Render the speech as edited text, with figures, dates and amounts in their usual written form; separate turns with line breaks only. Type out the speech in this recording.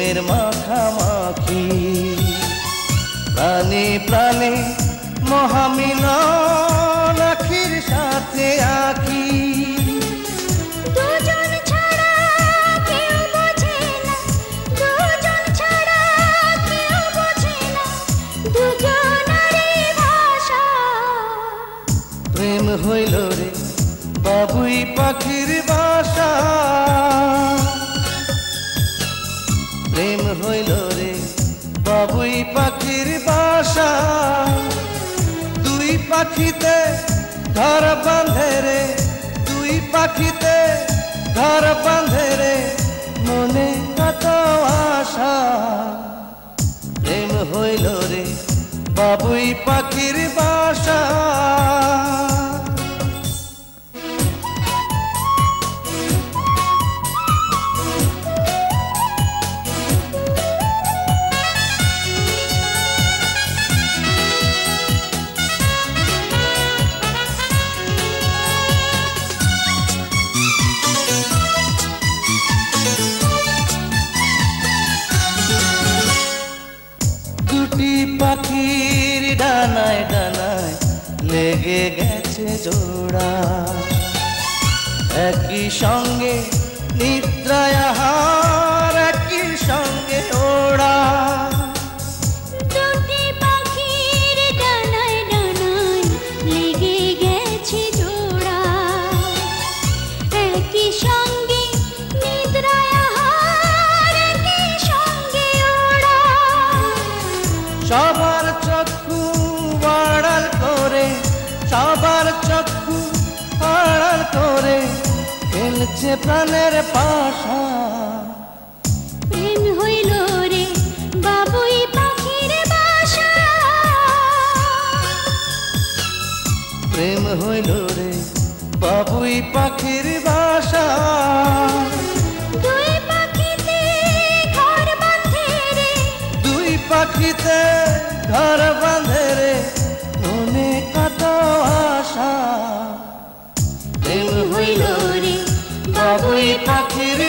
প্রেমের মাখামাখি প্রাণে প্রাণে মহামিলন আখির সাথে আখি
দুজন ছাড়া কেউ বোঝে না দুজন ছাড়া কেউ বোঝে না দুজনারই ভাষা
প্রেম হইল রে বাবুই পাখির বাসা প্রেম হইল রে বাবুই পাখির বাসা দুই পাখিতে ঘর বাঁধে রে দুই পাখিতে ঘর বাঁধে রে মনে কত আশা প্রেম হইল রে বাবুই পাখির বাসা দুটি পাখির ডানায় ডানায় লেগে গেছে জোড়া একই সঙ্গে নিদ্রায় আহার একই সঙ্গে ওড়া
দুটি পাখির ডানায় ডানায় লেগে গেছে জোড়া একই সঙ্গে নিদ্রায় আহার একই সঙ্গে ওড়া
সবার চক্ষু আড়াল করে সবার চক্ষু আড়াল করে খেলছে প্রাণের পাশা
প্রেম হইল রে বাবুই পাখির বাসা
প্রেম হইল রে বাবুই পাখির বাসা
দুই পাখিতে ঘর বাঁধে রে
দুই পাখিতে ঘর বাঁধে রে মনে কত আশা প্রেম হইল রে বাবুই পাখির